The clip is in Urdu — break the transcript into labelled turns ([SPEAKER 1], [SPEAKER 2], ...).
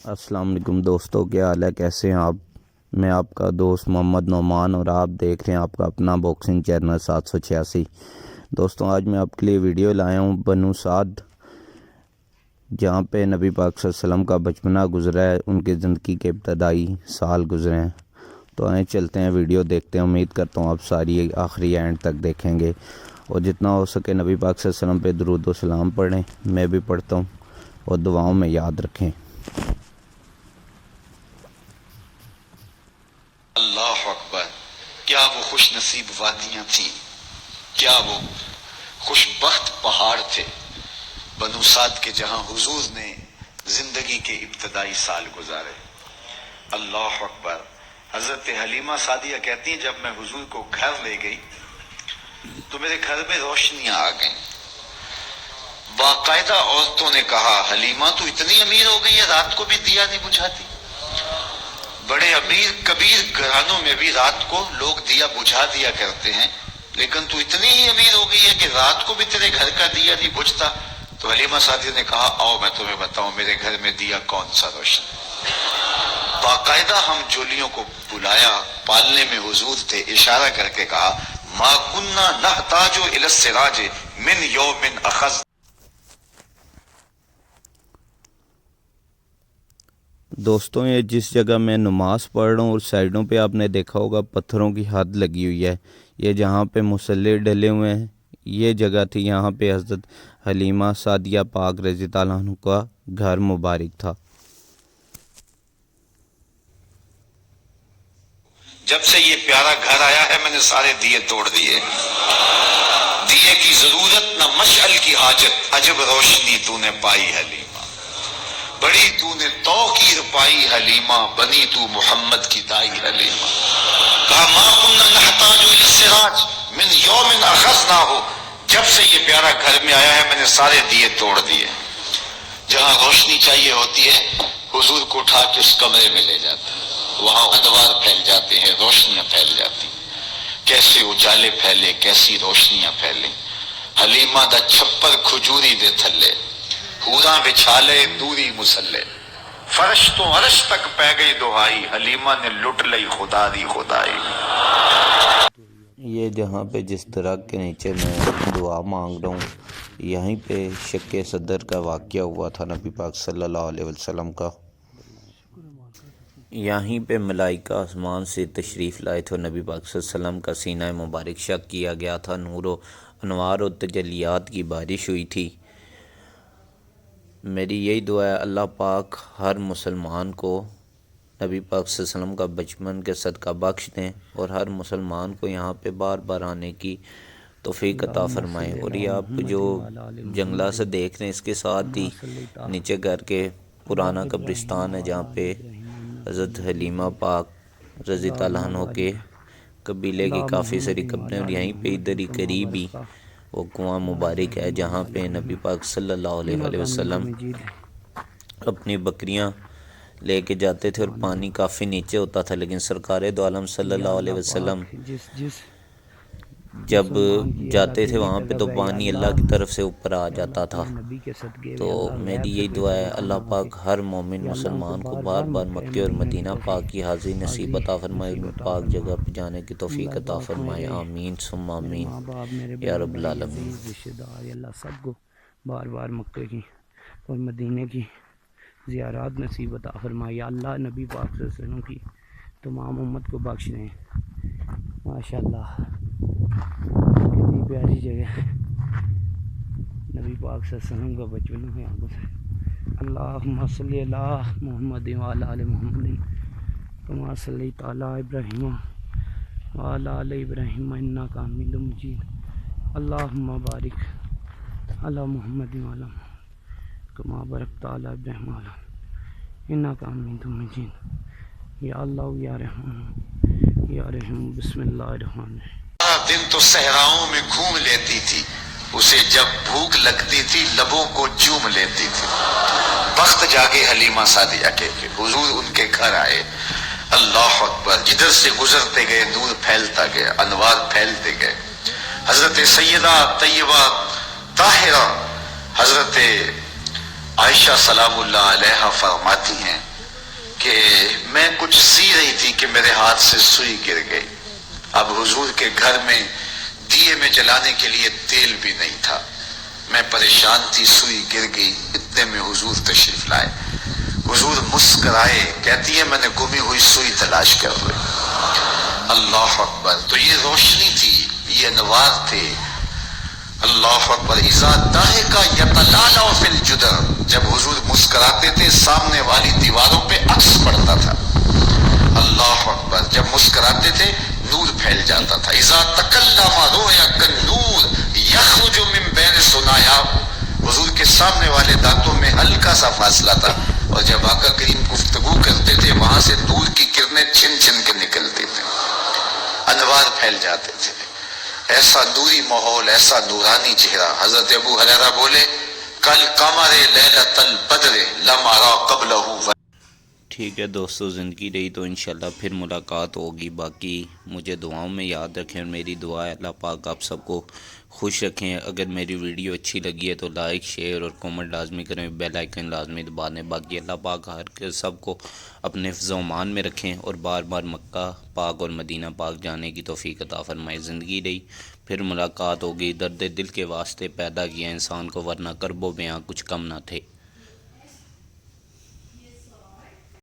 [SPEAKER 1] السلام علیکم دوستوں، کیا حال ہے؟ کیسے ہیں آپ؟ میں آپ کا دوست محمد نعمان اور آپ دیکھ رہے ہیں آپ کا اپنا باکسنگ چینل 786۔ دوستوں، آج میں آپ کے لیے ویڈیو لایا ہوں بنو سعد، جہاں پہ نبی پاک صلی اللہ علیہ وسلم کا بچپنا گزرا ہے، ان کی زندگی کے ابتدائی سال گزرے ہیں۔ تو آئیں چلتے ہیں، ویڈیو دیکھتے ہیں۔ امید کرتا ہوں آپ ساری آخری اینڈ تک دیکھیں گے اور جتنا ہو سکے نبی پاک صلی اللہ علیہ وسلم پہ درود و سلام پڑھیں، میں بھی پڑھتا ہوں، اور دعاؤں میں یاد رکھیں۔
[SPEAKER 2] اللہ اکبر! کیا وہ خوش نصیب وادیاں تھیں، کیا وہ خوش بخت پہاڑ تھے بنو سعد کے، جہاں حضور نے زندگی کے ابتدائی سال گزارے۔ اللہ اکبر! حضرت حلیمہ سعدیہ کہتی ہیں جب میں حضور کو گھر لے گئی تو میرے گھر میں روشنیاں آ گئیں۔ باقاعدہ عورتوں نے کہا حلیمہ تو اتنی امیر ہو گئی ہے، رات کو بھی دیا نہیں بجھاتی۔ بڑے امیر کبیر گھرانوں میں بھی رات کو لوگ دیا بجھا دیا کرتے ہیں، لیکن تو اتنی ہی امیر ہو گئی ہے کہ رات کو بھی تیرے گھر کا دیا نہیں بجھتا۔ تو حلیمہ سعدیہ نے کہا آؤ میں تمہیں بتاؤں میرے گھر میں دیا کون سا روشن۔ باقاعدہ ہم جولیوں کو بلایا، پالنے میں حضور تھے، اشارہ کر کے کہا ما کننا نحتاج الی السراج من یوم اخذ۔
[SPEAKER 1] دوستوں، یہ جس جگہ میں نماز پڑھ رہا ہوں اور سائڈوں پہ آپ نے دیکھا ہوگا پتھروں کی حد لگی ہوئی ہے، یہ جہاں پہ مصلے ڈلے ہوئے ہیں یہ جگہ تھی، یہاں پہ حضرت حلیمہ سعدیہ پاک رضی اللہ عنہ کا گھر مبارک تھا۔
[SPEAKER 2] جب سے یہ پیارا گھر آیا ہے میں نے سارے دیے توڑ دیے۔ دیے کی ضرورت نہ مشعل کی حاجت، عجب روشنی تو نے پائی حلیمہ، بڑی تو نے توقیر پائی حلیمہ، بنی تو محمد کی دائی حلیمہ۔ کہا ما کننا نحتاج الی السراج من یوم اخذنا ہو، جب سے یہ پیارا گھر میں آیا ہے میں نے سارے دیے توڑ دیے۔ جہاں روشنی چاہیے ہوتی ہے حضور کو اٹھا کے اس کمرے میں لے جاتا ہے، وہاں انوار پھیل جاتے ہیں، روشنیاں پھیل جاتی ہیں۔ کیسے اجالے پھیلے، کیسی روشنیاں پھیلیں۔ حلیمہ دا چھپر کھجوری دے تھلے، حوراں بچھالے دوری مسلے، فرش تو عرش تک پہ گئی دہائی، حلیمہ نے لٹ لئی خدا دی خدائی۔
[SPEAKER 1] یہ جہاں پہ جس درخت کے نیچے میں دعا مانگ رہا ہوں، یہیں پہ شق صدر کا واقعہ ہوا تھا نبی پاک صلی اللہ علیہ وسلم کا۔ یہیں پہ ملائکہ آسمان سے تشریف لائے تھے، نبی پاک صلی اللہ علیہ وسلم کا سینہ مبارک شق کیا گیا تھا، نور و انوار و تجلیات کی بارش ہوئی تھی۔ میری یہی دعا ہے اللہ پاک ہر مسلمان کو نبی پاک صلی اللہ علیہ وسلم کا بچپن کے صدقہ بخش دیں، اور ہر مسلمان کو یہاں پہ بار بار آنے کی توفیق عطا فرمائیں۔ اور یہ آپ جو جنگلہ سے دیکھ رہے ہیں، اس کے ساتھ ہی نیچے گھر کے پرانا قبرستان ہے، جہاں پہ حضرت حلیمہ پاک رضی اللہ عنہ کے قبیلے کی کافی ساری قبریں، اور یہیں پہ ادھر ہی قریب ہی وہ کنواں مبارک ہے جہاں پہ نبی پاک صلی اللہ علیہ وسلم اپنی بکریاں لے کے جاتے تھے، اور پانی کافی نیچے ہوتا تھا، لیکن سرکار دو عالم صلی اللہ علیہ وسلم جب جاتے تھے وہاں پہ تو پانی اللہ کی طرف سے اوپر آ جاتا تھا۔ تو میری یہی دعا ہے اللہ پاک ہر مومن مسلمان کو بار بار مکہ اور مدینہ پاک کی حاضری نصیب عطا فرمائے، ان پاک جگہ پہ جانے کی توفیق عطا فرمائے، آمین ثم آمین یا رب العالمین۔
[SPEAKER 3] اللہ سب کو بار بار مکہ کی اور مدینہ کی زیارات نصیب عطا فرمائے، یا اللہ نبی پاک صلی اللہ علیہ وسلم کی تمام امت کو بخش دیں۔ ماشاءاللہ کتنی پیاری جگہ ہے، نبی پاک صلی اللہ علیہ وسلم کا بچپن ہے یہاں پر۔ اللہم صلی علی محمد وعلی آل محمد کما صلیت علی ابراہیم وعلی آل ابراہیم انک حمید مجید۔ اللہم بارک علی محمد وعلی کما بارکت علی ابراہیم وعلی انک حمید مجید۔ یا اللہ یا رحمان یا رحیم، بسم اللہ الرحمن الرحیم۔
[SPEAKER 2] دن تو صحراؤں میں گھوم لیتی تھی، اسے جب بھوک لگتی تھی لبوں کو چوم لیتی تھی۔ وقت جاگے حلیمہ سعدیہ کے حضور ان کے گھر آئے۔ اللہ اکبر! جدھر سے گزرتے گئے نور پھیلتا گیا، انوار پھیلتے گئے۔ حضرت سیدہ طیبہ طاہرہ حضرت عائشہ سلام اللہ علیہ فرماتی ہیں کہ میں کچھ سی رہی تھی کہ میرے ہاتھ سے سوئی گر گئی. اب حضور کے گھر میں دیے میں جلانے کے لیے تیل بھی نہیں تھا. میں پریشان تھی, سوئی گر گئی. اتنے میں حضور تشریف لائے. حضور مسکرائے, کہتی ہے میں نے گمی ہوئی سوئی تلاش کر لی. اللہ اکبر. تو یہ روشنی تھی, یہ انوار تھے. اللہ اکبر. اذا ضحک یتلالع فی الجدر, جب حضور مسکراتے تھے سامنے والی دیواروں پہ عکس پڑتا تھا. اللہ اکبر. جب مسکراتے تھے نور پھیل جاتا تھا. اذا تکلم رؤیا کالنور یخرج من بین ثنایا, حضور کے سامنے والے دانتوں میں ہلکا سا فاصلہ تھا, اور جب آقا کریم گفتگو کرتے تھے وہاں سے نور کی کرنیں چھن چھن کے نکلتی تھیں, انوار پھیل جاتے تھے. ایسا نوری ماحول, ایسا نورانی چہرہ. حضرت ابو ہریرہ بولے کل قمر لیلۃ البدر لم ارى قبلہ.
[SPEAKER 1] ٹھیک ہے دوستو, زندگی رہی تو انشاءاللہ پھر ملاقات ہوگی. باقی مجھے دعاؤں میں یاد رکھیں, اور میری دعا ہے اللہ پاک آپ سب کو خوش رکھیں. اگر میری ویڈیو اچھی لگی ہے تو لائک, شیئر اور کومنٹ لازمی کریں, بیل آئیکن لازمی دبا دیں. باقی اللہ پاک ہر سب کو اپنے حفظ و امان میں رکھیں, اور بار بار مکہ پاک اور مدینہ پاک جانے کی توفیق عطا فرمائے. زندگی رہی پھر ملاقات ہوگی. درد دل کے واسطے پیدا کیا انسان کو, ورنہ کرب و بیاں کچھ کم نہ تھے.